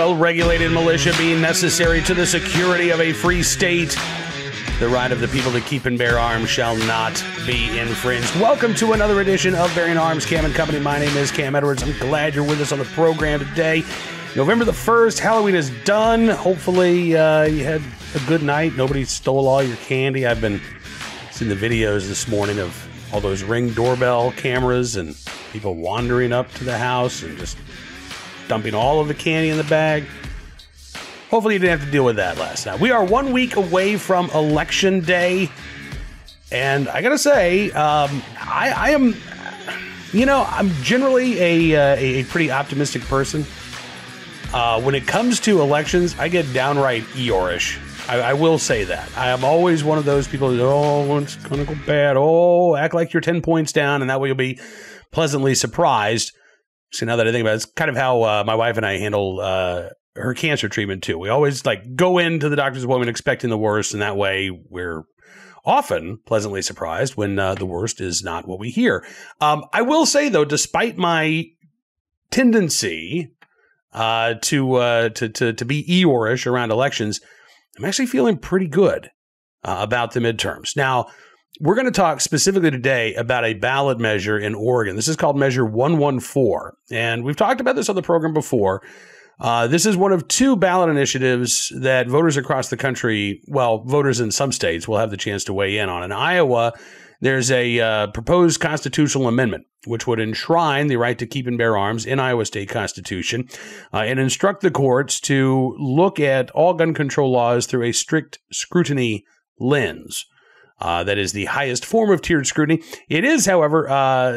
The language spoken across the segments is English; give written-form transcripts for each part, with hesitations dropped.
well-regulated militia being necessary to the security of a free state. The right of the people to keep and bear arms shall not be infringed. Welcome to another edition of Bearing Arms, Cam and Company. My name is Cam Edwards. I'm glad you're with us on the program today. November the 1st, Halloween is done. Hopefully you had a good night. Nobody stole all your candy. I've been seeing the videos this morning of all those Ring doorbell cameras and people wandering up to the house and just dumping all of the candy in the bag. Hopefully you didn't have to deal with that last night. We are 1 week away from Election Day, and I gotta say, I am, I'm generally a pretty optimistic person. When it comes to elections, I get downright Eeyore-ish. I will say that. I am always one of those people who, it's gonna go bad. Act like you're 10 points down, and that way you'll be pleasantly surprised. So now that I think about it, it's kind of how my wife and I handle her cancer treatment too. We always go into the doctor's appointment expecting the worst, and that way we're often pleasantly surprised when the worst is not what we hear. I will say though, despite my tendency to be Eeyore-ish around elections, I'm actually feeling pretty good about the midterms. Now, we're going to talk specifically today about a ballot measure in Oregon. This is called Measure 114, and we've talked about this on the program before. This is one of two ballot initiatives that voters across the country, voters in some states, will have the chance to weigh in on. In Iowa, there's a proposed constitutional amendment which would enshrine the right to keep and bear arms in Iowa state constitution and instruct the courts to look at all gun control laws through a strict scrutiny lens. That is the highest form of tiered scrutiny. It is, however,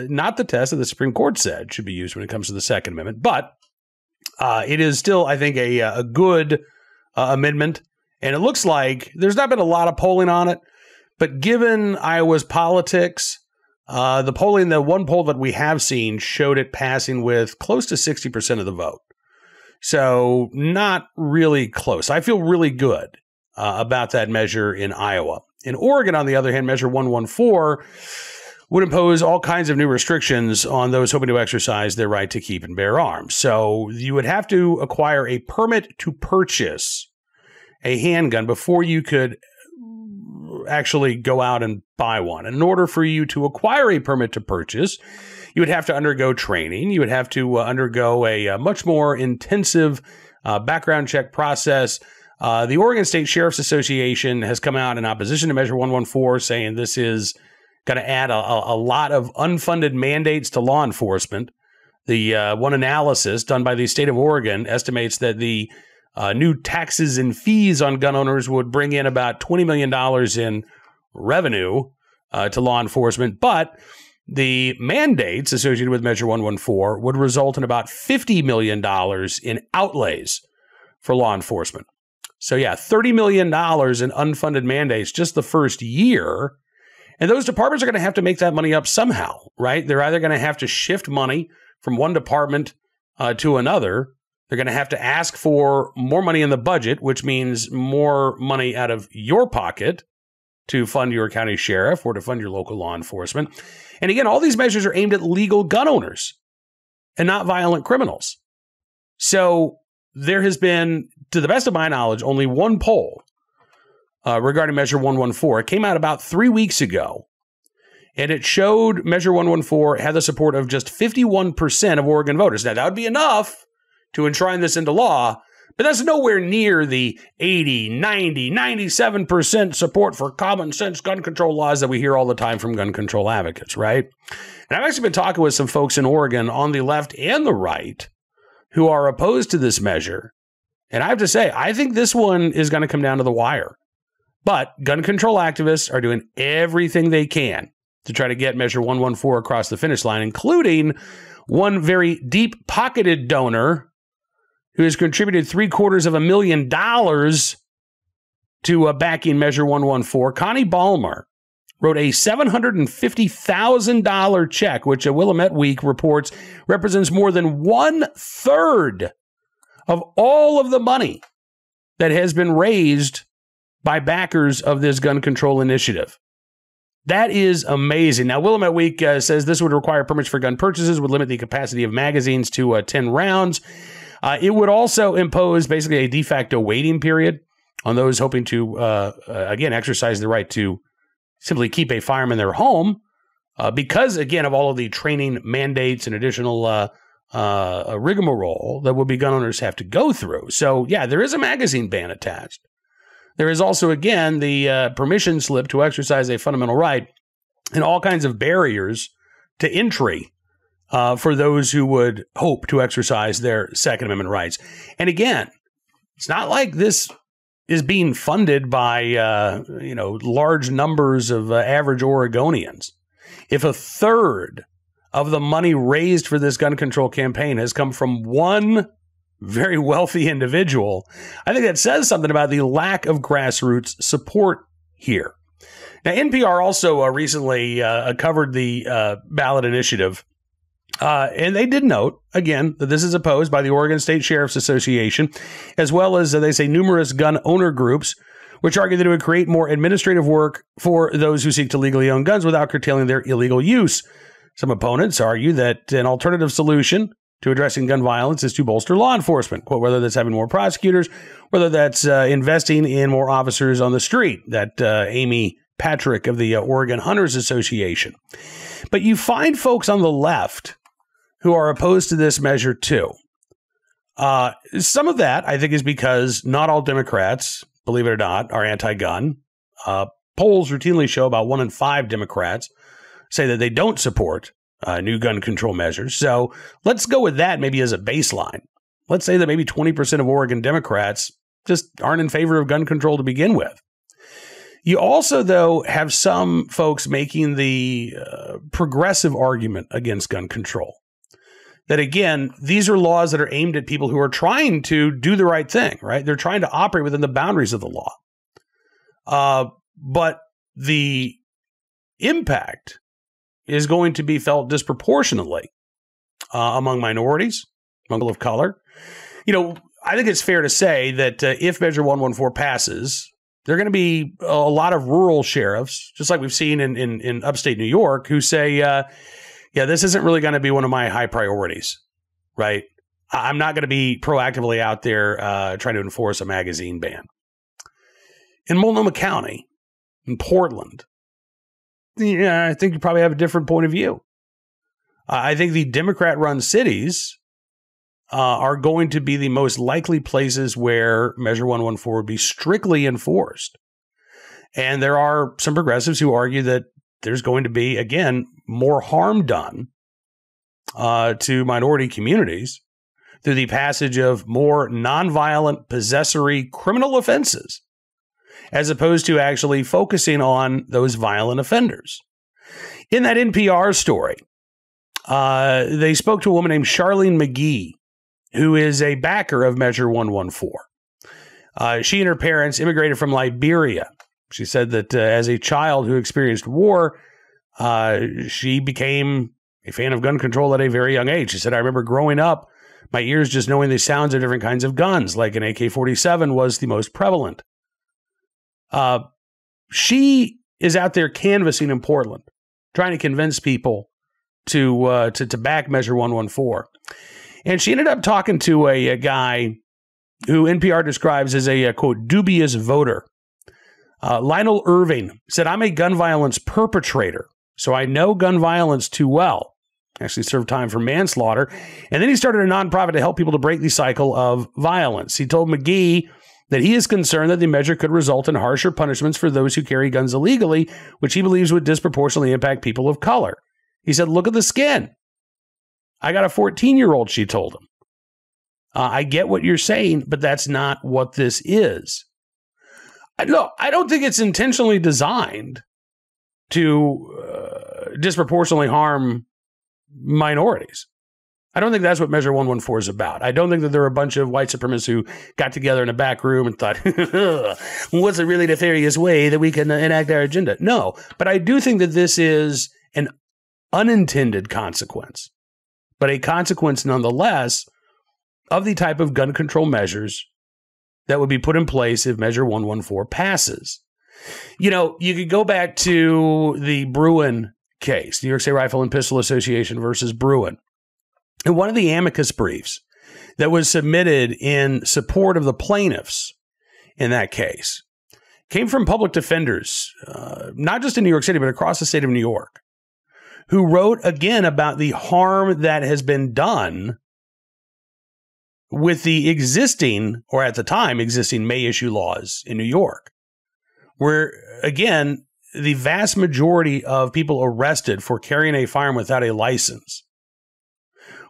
not the test that the Supreme Court said should be used when it comes to the Second Amendment, but it is still, I think, a good amendment. And it looks like there's not been a lot of polling on it, but given Iowa's politics, the one poll that we have seen showed it passing with close to 60% of the vote. So not really close. I feel really good about that measure in Iowa. In Oregon, on the other hand, Measure 114 would impose all kinds of new restrictions on those hoping to exercise their right to keep and bear arms. So you would have to acquire a permit to purchase a handgun before you could actually go out and buy one. And in order for you to acquire a permit to purchase, you would have to undergo training. You would have to undergo a much more intensive background check process. The Oregon State Sheriff's Association has come out in opposition to Measure 114, saying this is going to add a lot of unfunded mandates to law enforcement. The one analysis done by the state of Oregon estimates that the new taxes and fees on gun owners would bring in about $20 million in revenue to law enforcement, but the mandates associated with Measure 114 would result in about $50 million in outlays for law enforcement. So yeah, $30 million in unfunded mandates just the first year. And those departments are going to have to make that money up somehow, right? They're either going to have to shift money from one department to another. They're going to have to ask for more money in the budget, which means more money out of your pocket to fund your county sheriff or to fund your local law enforcement. And again, all these measures are aimed at legal gun owners and not violent criminals. So there has been, to the best of my knowledge, only one poll regarding Measure 114. It came out about 3 weeks ago, and it showed Measure 114 had the support of just 51% of Oregon voters. Now, that would be enough to enshrine this into law, but that's nowhere near the 80, 90, 97% support for common sense gun control laws that we hear all the time from gun control advocates, right? And I've actually been talking with some folks in Oregon on the left and the right who are opposed to this measure. And I have to say, I think this one is going to come down to the wire. But gun control activists are doing everything they can to try to get Measure 114 across the finish line, including one very deep-pocketed donor who has contributed $750,000 to backing Measure 114. Connie Ballmer wrote a $750,000 check, which a Willamette Week reports represents more than 1/3 of all of the money that has been raised by backers of this gun control initiative. That is amazing. Now, Willamette Week says this would require permits for gun purchases, would limit the capacity of magazines to 10 rounds. It would also impose basically a de facto waiting period on those hoping to, again, exercise the right to simply keep a firearm in their home because, again, of all of the training mandates and additional rigmarole that would be gun owners have to go through. So, yeah, there is a magazine ban attached. There is also, again, the permission slip to exercise a fundamental right and all kinds of barriers to entry for those who would hope to exercise their Second Amendment rights. And again, it's not like this is being funded by, large numbers of average Oregonians. If a third of the money raised for this gun control campaign has come from one very wealthy individual, I think that says something about the lack of grassroots support here. Now, NPR also recently covered the ballot initiative, and they did note, again, that this is opposed by the Oregon State Sheriff's Association, as well as, they say, numerous gun owner groups, which argue that it would create more administrative work for those who seek to legally own guns without curtailing their illegal use. Some opponents argue that an alternative solution to addressing gun violence is to bolster law enforcement, quote, whether that's having more prosecutors, whether that's investing in more officers on the street, that Amy Patrick of the Oregon Hunters Association. But you find folks on the left who are opposed to this measure too. Some of that, I think, is because not all Democrats, believe it or not, are anti-gun. Polls routinely show about 1 in 5 Democrats say that they don't support new gun control measures. So let's go with that maybe as a baseline. Let's say that maybe 20% of Oregon Democrats just aren't in favor of gun control to begin with. You also, though, have some folks making the progressive argument against gun control. That, again, these are laws that are aimed at people who are trying to do the right thing, right? They're trying to operate within the boundaries of the law. But the impact is going to be felt disproportionately among minorities, among people of color. I think it's fair to say that if Measure 114 passes, there are going to be a lot of rural sheriffs, just like we've seen in upstate New York, who say, this isn't really going to be one of my high priorities, right? I'm not going to be proactively out there trying to enforce a magazine ban. In Multnomah County, in Portland, I think you probably have a different point of view. I think the Democrat-run cities are going to be the most likely places where Measure 114 would be strictly enforced. And there are some progressives who argue that there's going to be, again, more harm done to minority communities through the passage of more nonviolent possessory criminal offenses, as opposed to actually focusing on those violent offenders. In that NPR story, they spoke to a woman named Charlene McGee, who is a backer of Measure 114. She and her parents immigrated from Liberia. She said that as a child who experienced war, she became a fan of gun control at a very young age. She said, I remember growing up, my ears just knowing the sounds of different kinds of guns, like an AK-47 was the most prevalent. She is out there canvassing in Portland, trying to convince people to back Measure 114. And she ended up talking to a guy who NPR describes as a, quote, dubious voter. Lionel Irving said, I'm a gun violence perpetrator, so I know gun violence too well. Actually served time for manslaughter. And then he started a nonprofit to help people to break the cycle of violence. He told McGee that he is concerned that the measure could result in harsher punishments for those who carry guns illegally, which he believes would disproportionately impact people of color. He said, look at the skin. I got a 14-year-old, she told him. I get what you're saying, but that's not what this is. Look, I don't think it's intentionally designed to disproportionately harm minorities. I don't think that's what Measure 114 is about. I don't think that there are a bunch of white supremacists who got together in a back room and thought, what's a really nefarious way that we can enact our agenda? No, but I do think that this is an unintended consequence, but a consequence nonetheless of the type of gun control measures that would be put in place if Measure 114 passes. You could go back to the Bruin case, New York State Rifle and Pistol Association versus Bruin. In one of the amicus briefs, that was submitted in support of the plaintiffs in that case came from public defenders, not just in New York City, but across the state of New York, who wrote again about the harm that has been done with the existing, or at the time existing, May issue laws in New York, where, again, the vast majority of people arrested for carrying a firearm without a license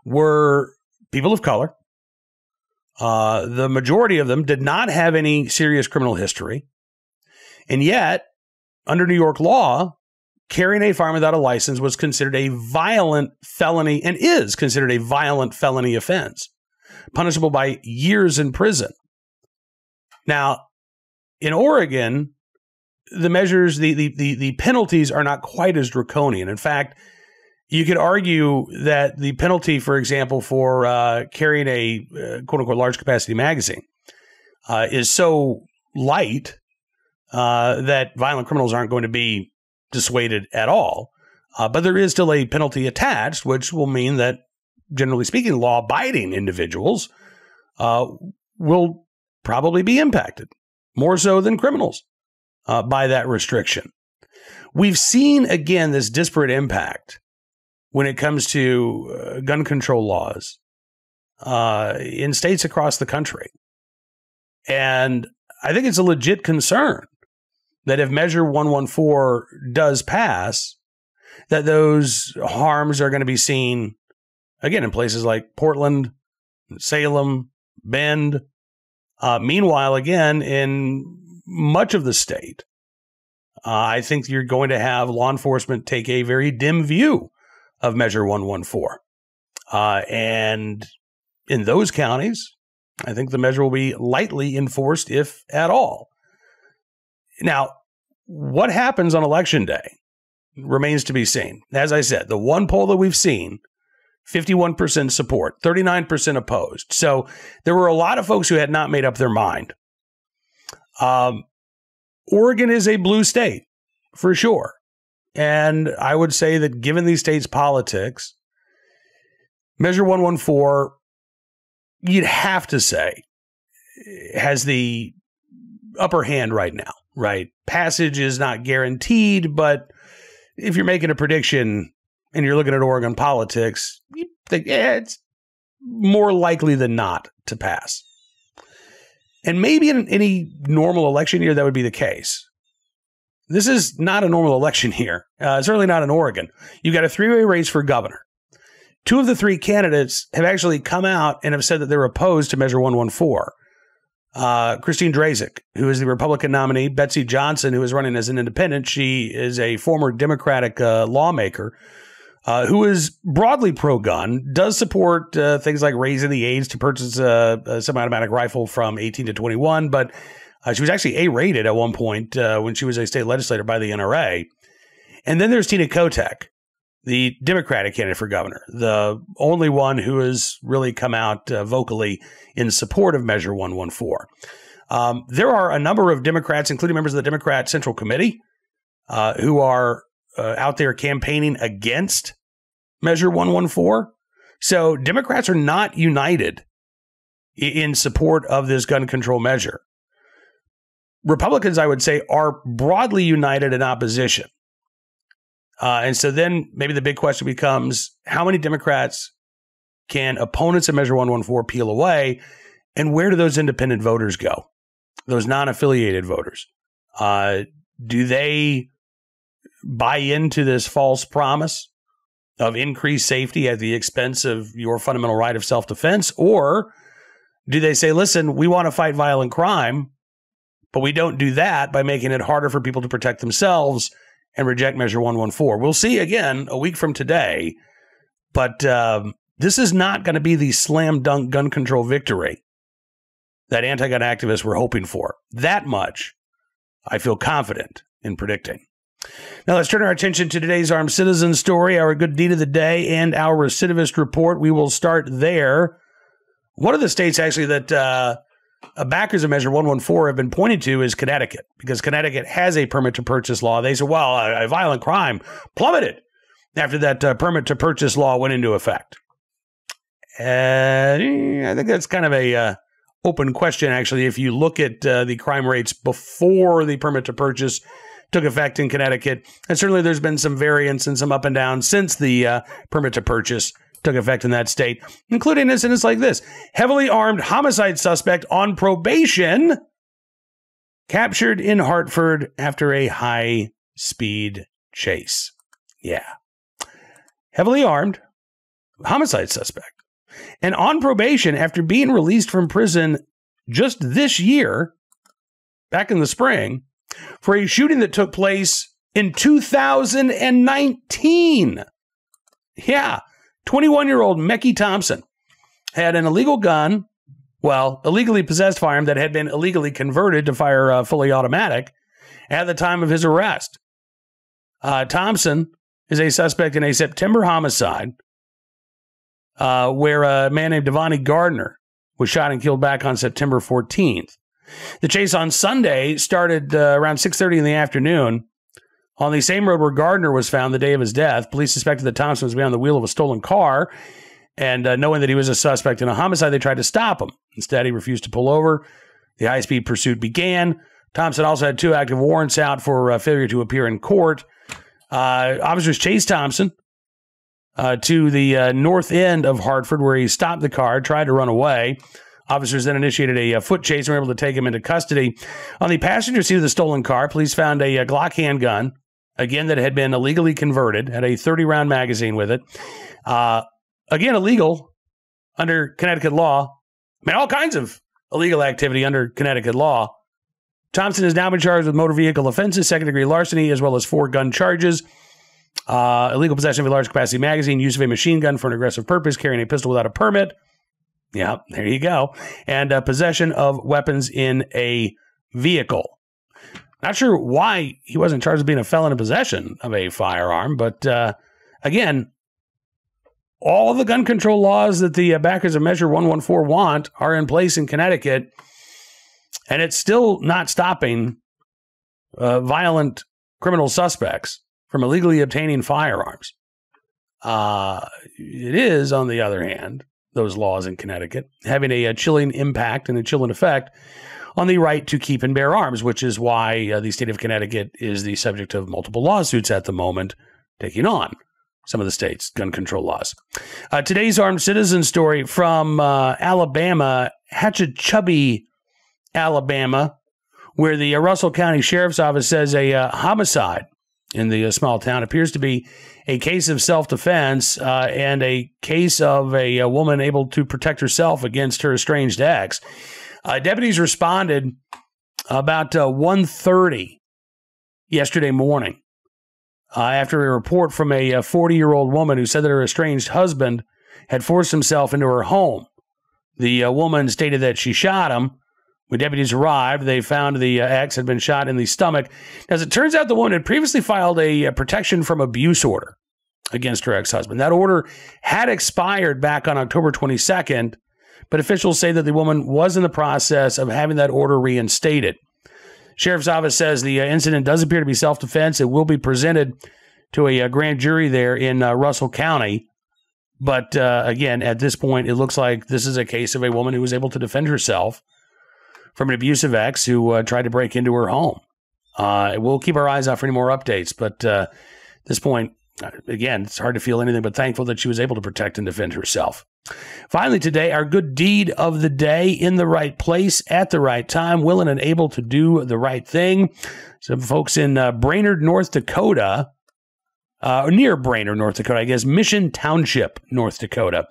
were people of color. The majority of them did not have any serious criminal history. And yet, under New York law, carrying a firearm without a license was considered a violent felony, and is considered a violent felony offense, punishable by years in prison. Now, in Oregon, the measures, the penalties are not quite as draconian. In fact, you could argue that the penalty, for example, for carrying a quote-unquote large capacity magazine is so light that violent criminals aren't going to be dissuaded at all. But there is still a penalty attached, which will mean that, generally speaking, law-abiding individuals will probably be impacted more so than criminals by that restriction. We've seen, again, this disparate impact when it comes to gun control laws in states across the country. And I think it's a legit concern that if Measure 114 does pass, that those harms are going to be seen, again, in places like Portland, Salem, Bend. Meanwhile, again, in much of the state, I think you're going to have law enforcement take a very dim view of Measure 114. And in those counties, I think the measure will be lightly enforced, if at all. Now, what happens on Election Day remains to be seen. As I said, the one poll that we've seen, 51% support, 39% opposed. So there were a lot of folks who had not made up their mind. Oregon is a blue state, for sure. And I would say that given these states' politics, Measure 114, you'd have to say, has the upper hand right now, right? Passage is not guaranteed, but if you're making a prediction and you're looking at Oregon politics, you think, it's more likely than not to pass. And maybe in any normal election year, that would be the case. This is not a normal election year, certainly not in Oregon. You've got a three-way race for governor. Two of the three candidates have actually come out and have said that they're opposed to Measure 114. Christine Drazek, who is the Republican nominee, Betsy Johnson, who is running as an independent. She is a former Democratic lawmaker who is broadly pro-gun, does support things like raising the age to purchase a semi-automatic rifle from 18 to 21, but she was actually A-rated at one point when she was a state legislator by the NRA. And then there's Tina Kotek, the Democratic candidate for governor, the only one who has really come out vocally in support of Measure 114. There are a number of Democrats, including members of the Democrat Central Committee, who are out there campaigning against Measure 114. So Democrats are not united in support of this gun control measure. Republicans, I would say, are broadly united in opposition. And so then maybe the big question becomes, how many Democrats can opponents of Measure 114 peel away? And where do those independent voters go? Those non-affiliated voters? Do they buy into this false promise of increased safety at the expense of your fundamental right of self-defense? Or do they say, listen, we want to fight violent crime, but we don't do that by making it harder for people to protect themselves and reject Measure 114. We'll see again a week from today, but this is not going to be the slam dunk gun control victory that anti-gun activists were hoping for. That much I feel confident in predicting. Now let's turn our attention to today's Armed Citizen story, our good deed of the day, and our recidivist report. We will start there. One of the states actually that backers of Measure 114 have been pointed to is Connecticut, because Connecticut has a permit to purchase law. They said, well, a violent crime plummeted after that permit to purchase law went into effect. I think that's kind of a open question, actually. If you look at the crime rates before the permit to purchase took effect in Connecticut, and certainly there's been some variance and some up and down since the permit to purchase took effect in that state, including incidents like this. Heavily armed homicide suspect on probation captured in Hartford after a high-speed chase. Yeah. Heavily armed homicide suspect. And on probation after being released from prison just this year, back in the spring, for a shooting that took place in 2019. Yeah. 21-year-old Mecky Thompson had an illegal gun, illegally possessed firearm that had been illegally converted to fire fully automatic at the time of his arrest. Thompson is a suspect in a September homicide where a man named Devontae Gardner was shot and killed back on September 14th. The chase on Sunday started around 6:30 in the afternoon on the same road where Gardner was found the day of his death. Police suspected that Thompson was behind the wheel of a stolen car, and knowing that he was a suspect in a homicide, they tried to stop him. Instead, he refused to pull over. The high-speed pursuit began. Thompson also had 2 active warrants out for failure to appear in court. Officers chased Thompson to the north end of Hartford, where he stopped the car, tried to run away. Officers then initiated a foot chase and were able to take him into custody. On the passenger seat of the stolen car, police found a Glock handgun, again, that had been illegally converted, had a 30-round magazine with it. Again, illegal under Connecticut law. I mean, all kinds of illegal activity under Connecticut law. Thompson has now been charged with motor vehicle offenses, second-degree larceny, as well as 4 gun charges. Illegal possession of a large-capacity magazine, use of a machine gun for an aggressive purpose, carrying a pistol without a permit. Yeah, there you go. And possession of weapons in a vehicle. Not sure why he wasn't charged with being a felon in possession of a firearm, but again, all the gun control laws that the backers of Measure 114 want are in place in Connecticut, and it's still not stopping violent criminal suspects from illegally obtaining firearms. It is, on the other hand, those laws in Connecticut having a chilling impact and a chilling effect on the right to keep and bear arms, which is why the state of Connecticut is the subject of multiple lawsuits at the moment, taking on some of the state's gun control laws. Today's armed citizen story from Alabama, Hatchachubby, Alabama, where the Russell County Sheriff's Office says a homicide in the small town appears to be a case of self-defense and a case of a woman able to protect herself against her estranged ex. Deputies responded about 1:30 yesterday morning after a report from a 40-year-old woman who said that her estranged husband had forced himself into her home. The woman stated that she shot him. When deputies arrived, they found the ex had been shot in the stomach. As it turns out, the woman had previously filed a protection from abuse order against her ex-husband. That order had expired back on October 22nd, but officials say that the woman was in the process of having that order reinstated. Sheriff's Office says the incident does appear to be self-defense. It will be presented to a grand jury there in Russell County. But again, at this point, it looks like this is a case of a woman who was able to defend herself from an abusive ex who tried to break into her home. We'll keep our eyes out for any more updates. But at this point, again, it's hard to feel anything but thankful that she was able to protect and defend herself. Finally, today, our good deed of the day, in the right place at the right time, willing and able to do the right thing. Some folks in Brainerd, North Dakota, near Brainerd, North Dakota, I guess, Mission Township, North Dakota.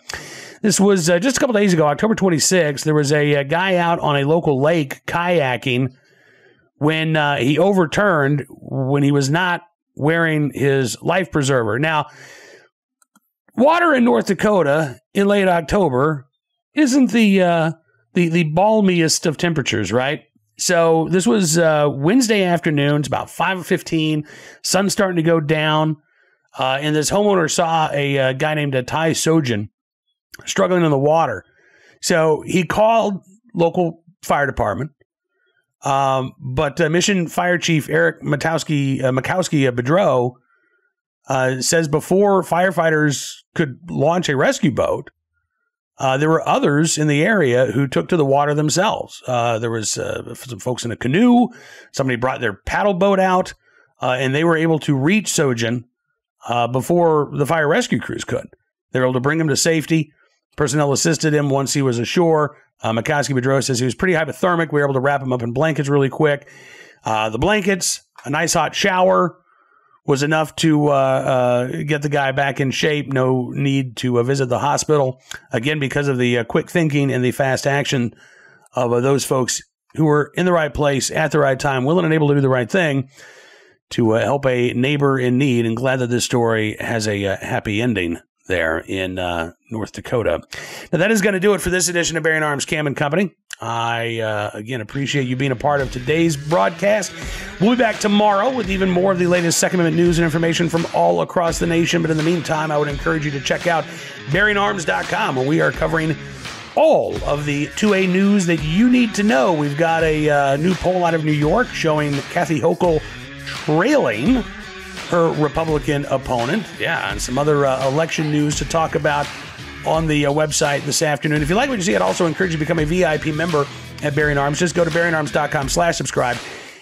This was just a couple days ago, October 26th. There was a guy out on a local lake kayaking when he overturned when he was not wearing his life preserver. Now, water in North Dakota in late October isn't the balmiest of temperatures, right? So this was Wednesday afternoon. It's about 5:15. Sun's starting to go down. And this homeowner saw a guy named Ty Sojan struggling in the water. So he called local fire department. But Mission Fire Chief Eric Makowski Bedreau says before firefighters could launch a rescue boat, there were others in the area who took to the water themselves. There was some folks in a canoe. Somebody brought their paddle boat out, and they were able to reach Sojin before the fire rescue crews could. They were able to bring him to safety. Personnel assisted him once he was ashore. Mikowski-Bedreau says he was pretty hypothermic. We were able to wrap him up in blankets really quick. The blankets, a nice hot shower was enough to get the guy back in shape. No need to visit the hospital. Again, because of the quick thinking and the fast action of those folks who were in the right place at the right time, willing and able to do the right thing to help a neighbor in need. And glad that this story has a happy ending there in North Dakota. Now, that is going to do it for this edition of Bearing Arms Cam and Company. I, again, appreciate you being a part of today's broadcast. We'll be back tomorrow with even more of the latest Second Amendment news and information from all across the nation. But in the meantime, I would encourage you to check out bearingarms.com, where we are covering all of the 2A news that you need to know. We've got a new poll out of New York showing Kathy Hochul trailing her Republican opponent. Yeah, and some other election news to talk about on the website this afternoon. If you like what you see, I'd also encourage you to become a VIP member at Bearing Arms. Just go to bearingarms.com/subscribe.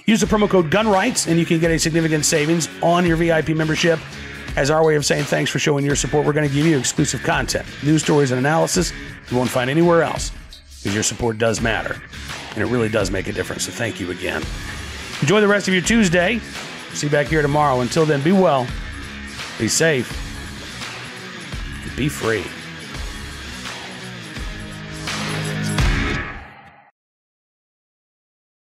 Use the promo code GUNRIGHTS, and you can get a significant savings on your VIP membership. As our way of saying thanks for showing your support, we're going to give you exclusive content, news stories, and analysis you won't find anywhere else, because your support does matter, and it really does make a difference. So thank you again. Enjoy the rest of your Tuesday. See you back here tomorrow. Until then, be well, be safe, and be free.